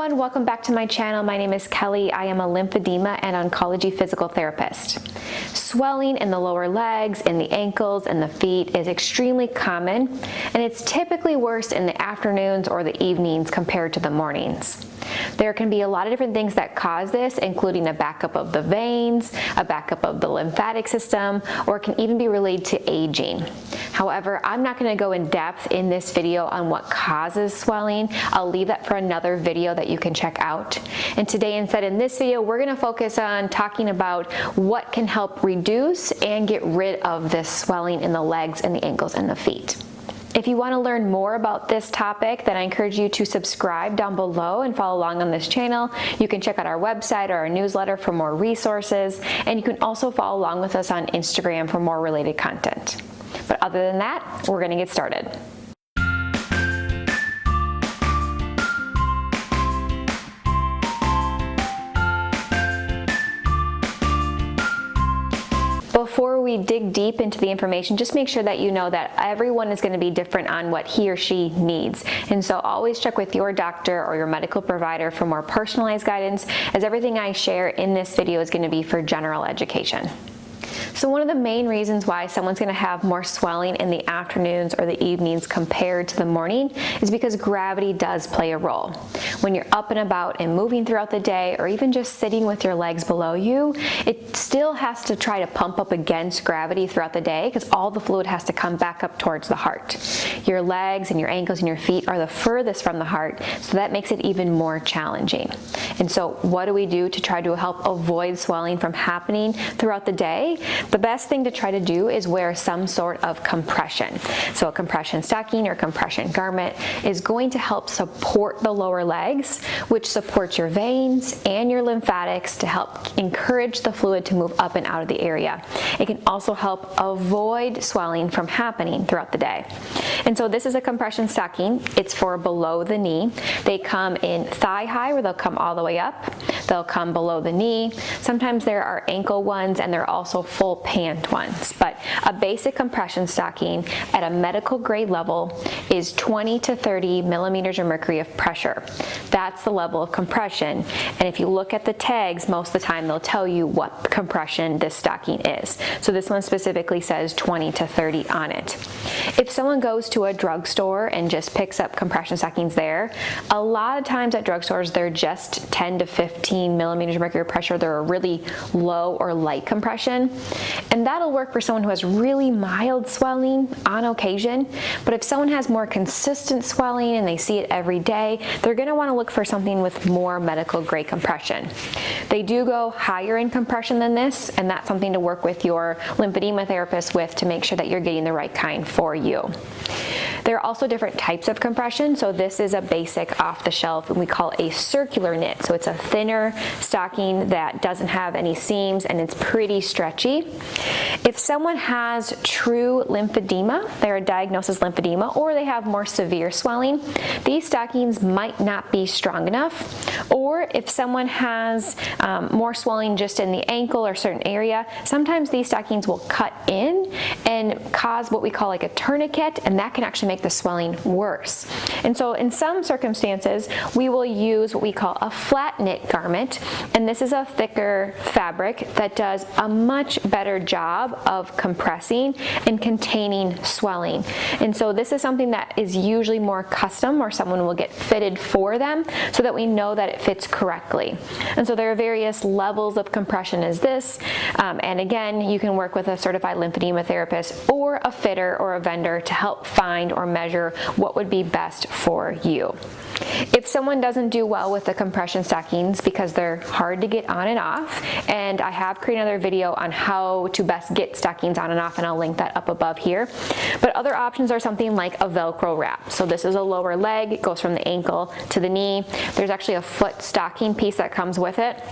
everyone, welcome back to my channel. My name is Kelly. I am a lymphedema and oncology physical therapist. Swelling in the lower legs, in the ankles, and the feet is extremely common, and it's typically worse in the afternoons or the evenings compared to the mornings. There can be a lot of different things that cause this, including a backup of the veins, a backup of the lymphatic system, or it can even be related to aging. However, I'm not going to go in depth in this video on what causes swelling. I'll leave that for another video that you can check out. And today, instead, in this video, we're going to focus on talking about what can help reduce and get rid of this swelling in the legs and the ankles and the feet. If you want to learn more about this topic, then I encourage you to subscribe down below and follow along on this channel. You can check out our website or our newsletter for more resources, and you can also follow along with us on Instagram for more related content. But other than that, we're going to get started. Before we dig deep into the information, just make sure that you know that everyone is going to be different on what he or she needs. And so always check with your doctor or your medical provider for more personalized guidance, as everything I share in this video is going to be for general education. So one of the main reasons why someone's going to have more swelling in the afternoons or the evenings compared to the morning is because gravity does play a role. When you're up and about and moving throughout the day, or even just sitting with your legs below you, it still has to try to pump up against gravity throughout the day because all the fluid has to come back up towards the heart. Your legs and your ankles and your feet are the furthest from the heart, so that makes it even more challenging. And so what do we do to try to help avoid swelling from happening throughout the day? The best thing to try to do is wear some sort of compression. So a compression stocking or compression garment is going to help support the lower legs, which supports your veins and your lymphatics to help encourage the fluid to move up and out of the area. It can also help avoid swelling from happening throughout the day. And so this is a compression stocking. It's for below the knee. They come in thigh high, where they'll come all the way up. They'll come below the knee. Sometimes there are ankle ones, and there are also full pant ones. But a basic compression stocking at a medical grade level is 20 to 30 millimeters of mercury of pressure. That's the level of compression. And if you look at the tags, most of the time they'll tell you what compression this stocking is. So this one specifically says 20 to 30 on it. If someone goes to a drugstore and just picks up compression stockings there, a lot of times at drugstores they're just 10 to 15 millimeters of mercury of pressure. They're a really low or light compression. And that'll work for someone who has really mild swelling on occasion. But if someone has more consistent swelling and they see it every day, they're going to want to look for something with more medical grade compression. They do go higher in compression than this, and that's something to work with your lymphedema therapist with to make sure that you're getting the right kind for you. There are also different types of compression. So this is a basic off-the-shelf, and we call it a circular knit. So it's a thinner stocking that doesn't have any seams, and it's pretty stretchy. If someone has true lymphedema, they're diagnosed as lymphedema, or they have more severe swelling, these stockings might not be strong enough. Or if someone has more swelling just in the ankle or certain area, sometimes these stockings will cut in and cause what we call like a tourniquet, and that can actually make the swelling worse. And so in some circumstances, we will use what we call a flat knit garment, and this is a thicker fabric that does a much better job of compressing and containing swelling. And so this is something that is usually more custom, or someone will get fitted for them so that we know that it fits correctly. And so there are various levels of compression as this, and again, you can work with a certified lymphedema therapist or a fitter or a vendor to help find or measure what would be best for you. If someone doesn't do well with the compression stockings because they're hard to get on and off, and I have created another video on how to best get stockings on and off, and I'll link that up above here. But other options are something like a Velcro wrap. So this is a lower leg, it goes from the ankle to the knee. There's actually a foot stocking piece that comes with it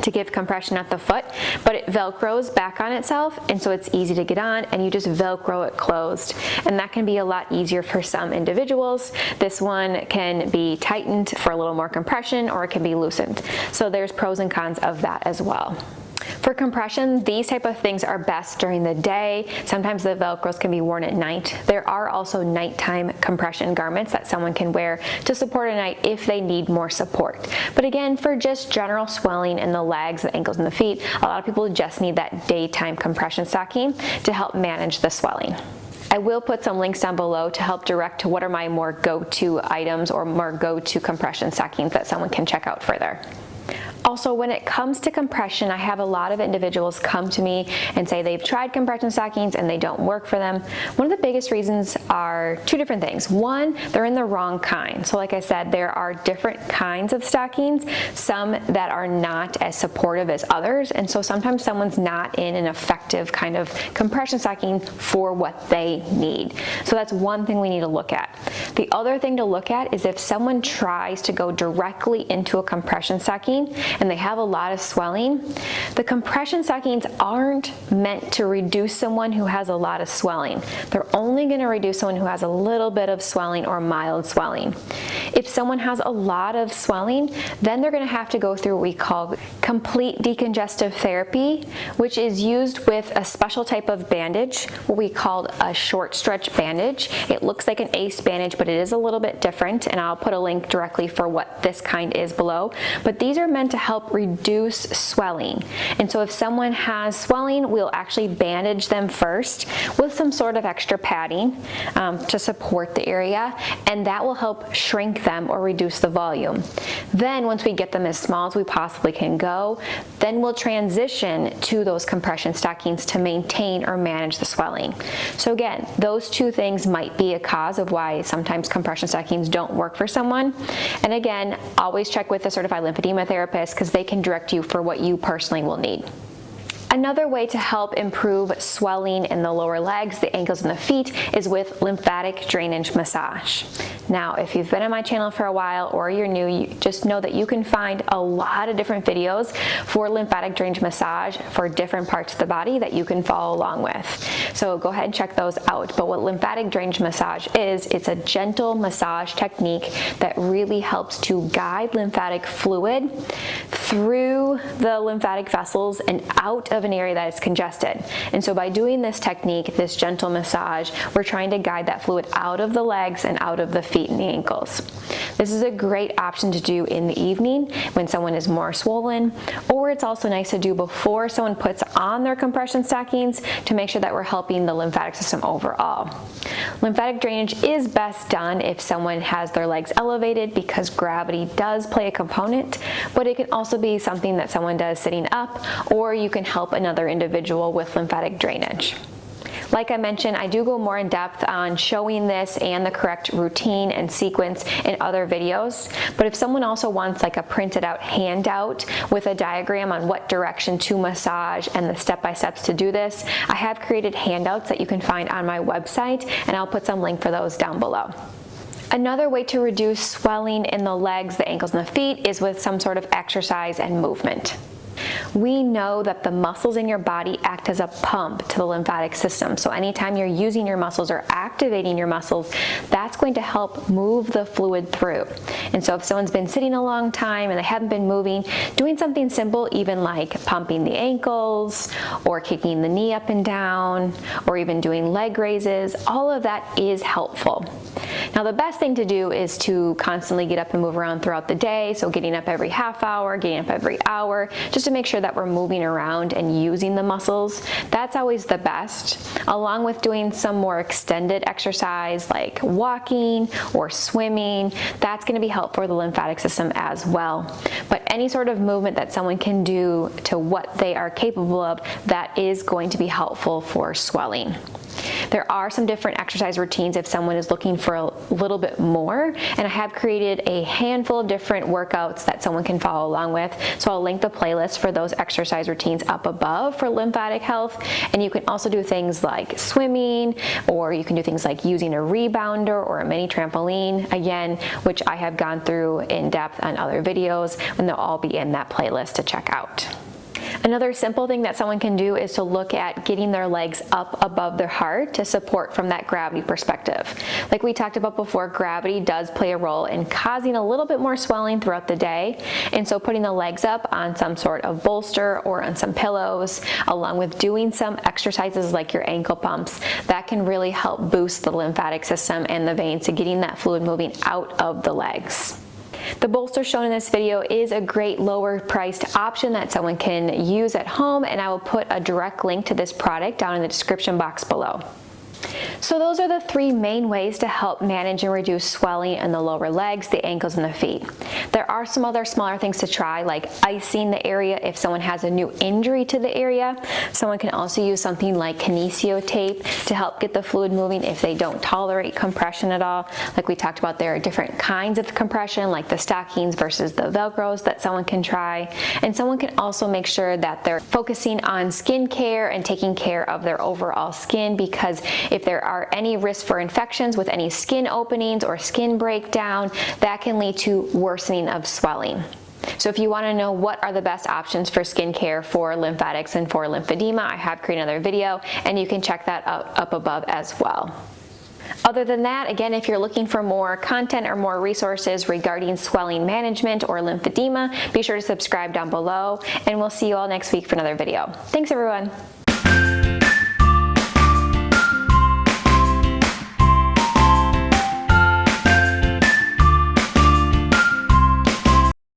to give compression at the foot, but it velcros back on itself, and so it's easy to get on, and you just velcro it closed, and that can be a lot easier for some individuals. This one can be tightened for a little more compression, or it can be loosened. So there's pros and cons of that as well. For compression, these type of things are best during the day. Sometimes the Velcros can be worn at night. There are also nighttime compression garments that someone can wear to support at night if they need more support. But again, for just general swelling in the legs, the ankles, and the feet, a lot of people just need that daytime compression stocking to help manage the swelling. I will put some links down below to help direct to what are my more go-to items or more go-to compression stockings that someone can check out further. Also, when it comes to compression, I have a lot of individuals come to me and say they've tried compression stockings and they don't work for them. One of the biggest reasons are two different things. One, they're in the wrong kind. So like I said, there are different kinds of stockings, some that are not as supportive as others, and so sometimes someone's not in an effective kind of compression stocking for what they need. So that's one thing we need to look at. The other thing to look at is if someone tries to go directly into a compression stocking and they have a lot of swelling, the compression stockings aren't meant to reduce someone who has a lot of swelling. They're only going to reduce someone who has a little bit of swelling or mild swelling. If someone has a lot of swelling, then they're going to have to go through what we call complete decongestive therapy, which is used with a special type of bandage, what we call a short stretch bandage. It looks like an ACE bandage, but it is a little bit different, and I'll put a link directly for what this kind is below. But these are meant to help reduce swelling. And so if someone has swelling, we'll actually bandage them first with some sort of extra padding to support the area, and that will help shrink them or reduce the volume. Then once we get them as small as we possibly can go, then we'll transition to those compression stockings to maintain or manage the swelling. So again, those two things might be a cause of why sometimes compression stockings don't work for someone. And again, always check with a certified lymphedema therapist because they can direct you for what you personally will need. Another way to help improve swelling in the lower legs, the ankles, and the feet is with lymphatic drainage massage. Now, if you've been on my channel for a while or you're new, you just know that you can find a lot of different videos for lymphatic drainage massage for different parts of the body that you can follow along with. So go ahead and check those out. But what lymphatic drainage massage is, it's a gentle massage technique that really helps to guide lymphatic fluid through the lymphatic vessels and out of an area that is congested. And so by doing this technique, this gentle massage, we're trying to guide that fluid out of the legs and out of the feet and the ankles. This is a great option to do in the evening when someone is more swollen, or it's also nice to do before someone puts on their compression stockings to make sure that we're helping the lymphatic system overall. Lymphatic drainage is best done if someone has their legs elevated because gravity does play a component, but it can also be something that someone does sitting up, or you can help another individual with lymphatic drainage. Like I mentioned, I do go more in depth on showing this and the correct routine and sequence in other videos. But if someone also wants like a printed out handout with a diagram on what direction to massage and the step-by-steps to do this, I have created handouts that you can find on my website, and I'll put some link for those down below. Another way to reduce swelling in the legs, the ankles, and the feet is with some sort of exercise and movement. We know that the muscles in your body act as a pump to the lymphatic system. So anytime you're using your muscles or activating your muscles, that's going to help move the fluid through. And so if someone's been sitting a long time and they haven't been moving, doing something simple, even like pumping the ankles or kicking the knee up and down, or even doing leg raises, all of that is helpful. Now the best thing to do is to constantly get up and move around throughout the day. So getting up every half hour, getting up every hour, just to make sure that we're moving around and using the muscles. That's always the best, along with doing some more extended exercise like walking or swimming. That's going to be helpful for the lymphatic system as well. But any sort of movement that someone can do to what they are capable of, that is going to be helpful for swelling. There are some different exercise routines if someone is looking for a little bit more, and I have created a handful of different workouts that someone can follow along with. So I'll link the playlist for those exercise routines up above for lymphatic health, and you can also do things like swimming, or you can do things like using a rebounder or a mini trampoline, again, which I have gone through in depth on other videos, and they'll all be in that playlist to check out. Another simple thing that someone can do is to look at getting their legs up above their heart to support from that gravity perspective. Like we talked about before, gravity does play a role in causing a little bit more swelling throughout the day, and so putting the legs up on some sort of bolster or on some pillows, along with doing some exercises like your ankle pumps, that can really help boost the lymphatic system and the veins to getting that fluid moving out of the legs. The bolster shown in this video is a great lower priced option that someone can use at home, and I will put a direct link to this product down in the description box below. So those are the three main ways to help manage and reduce swelling in the lower legs, the ankles, and the feet. There are some other smaller things to try, like icing the area if someone has a new injury to the area. Someone can also use something like kinesio tape to help get the fluid moving if they don't tolerate compression at all. Like we talked about, there are different kinds of compression, like the stockings versus the Velcros, that someone can try. And someone can also make sure that they're focusing on skin care and taking care of their overall skin, because if there are any risk for infections with any skin openings or skin breakdown, that can lead to worsening of swelling. So if you want to know what are the best options for skincare for lymphatics and for lymphedema, I have created another video, and you can check that out up above as well. Other than that, again, if you're looking for more content or more resources regarding swelling management or lymphedema, be sure to subscribe down below, and we'll see you all next week for another video. Thanks, everyone.